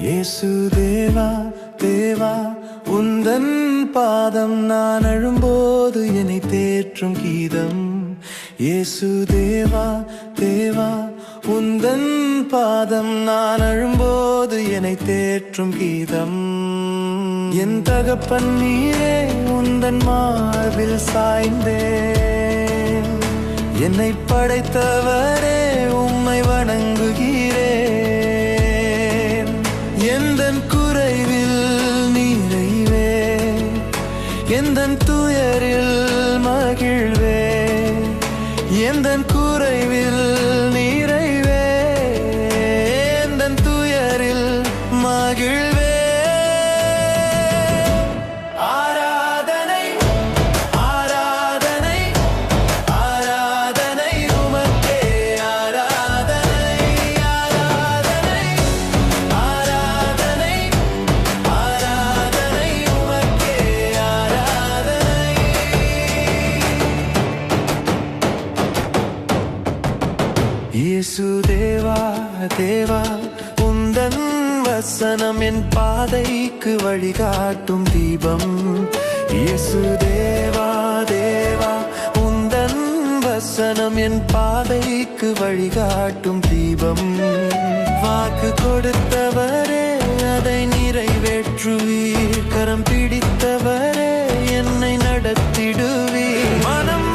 இயேசு தேவா தேவா உந்தன் பாதம் நான் அழும்போது என்னை தேற்றும் கீதம். இயேசு தேவா தேவா உந்தன் பாதம் நான் அழும்போது என்னை தேற்றும் கீதம். என் தகப்பன் நீரே உந்தன் மார்பில் சாய்ந்தேன். என்னை படைத்தவரே உம்மை வணங்குகிறேன். எந்தன் குறைவில் நிறைவே, எந்தன் துயரில் மகிழ்வே, எந்தன் குறைவில் நிறைவே, எந்தன் துயரில் மகிழ்வே. இயேசு தேவா தேவா உந்தன் வசனம் என் பாதைக்கு வழிகாட்டும் தீபம். இயேசு தேவா தேவா உந்தன் வசனம் என் பாதைக்கு வழிகாட்டும் தீபம். வாக்கு கொடுத்தவரே அதை நிறைவேற்றுவீர். கரம் பிடித்தவரே என்னை நடத்திடுவீர். மனம்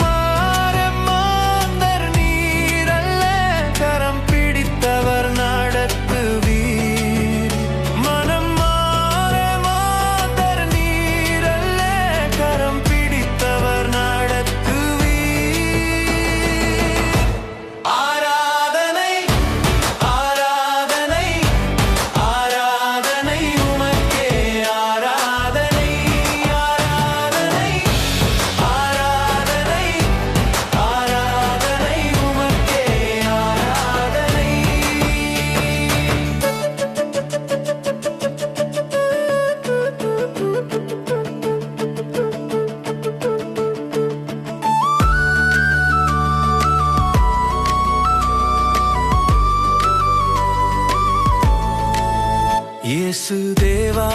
இயேசு தேவா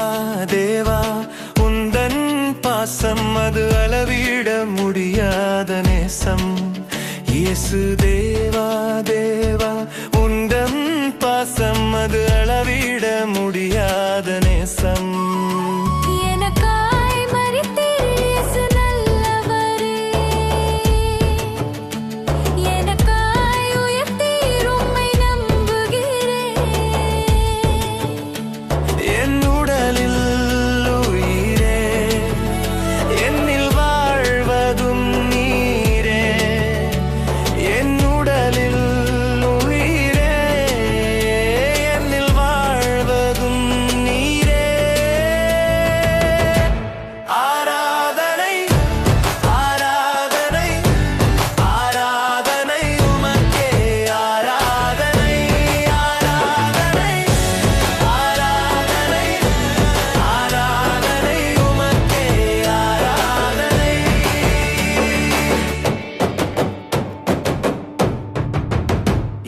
தேவா உந்தன் பாசம் அது அளவிட முடியாத நேசம். இயேசு தேவா தேவா உந்தன் பாசம் அது அளவிட முடியாத நேசம்.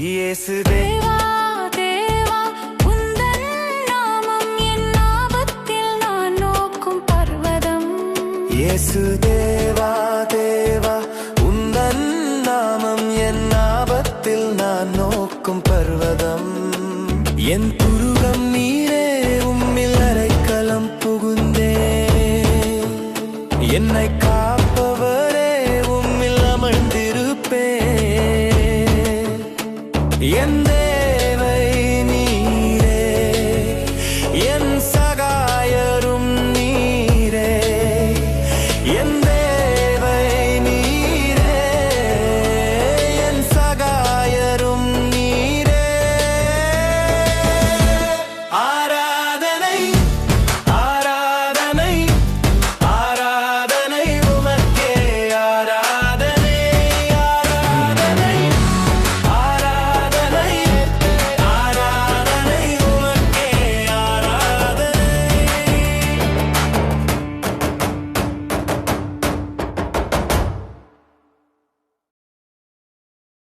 இயேசு தேவா தேவா உந்தன் நாமம் என் ஆபத்தில் நான் நோக்கும் பர்வதம். இயேசு தேவா தேவா உந்தன் நாமம் என் ஆபத்தில் நான் நோக்கும் பர்வதம். என் துருகம் நீரே உம்மில் அரைக்கலம் புகுந்தே என்னை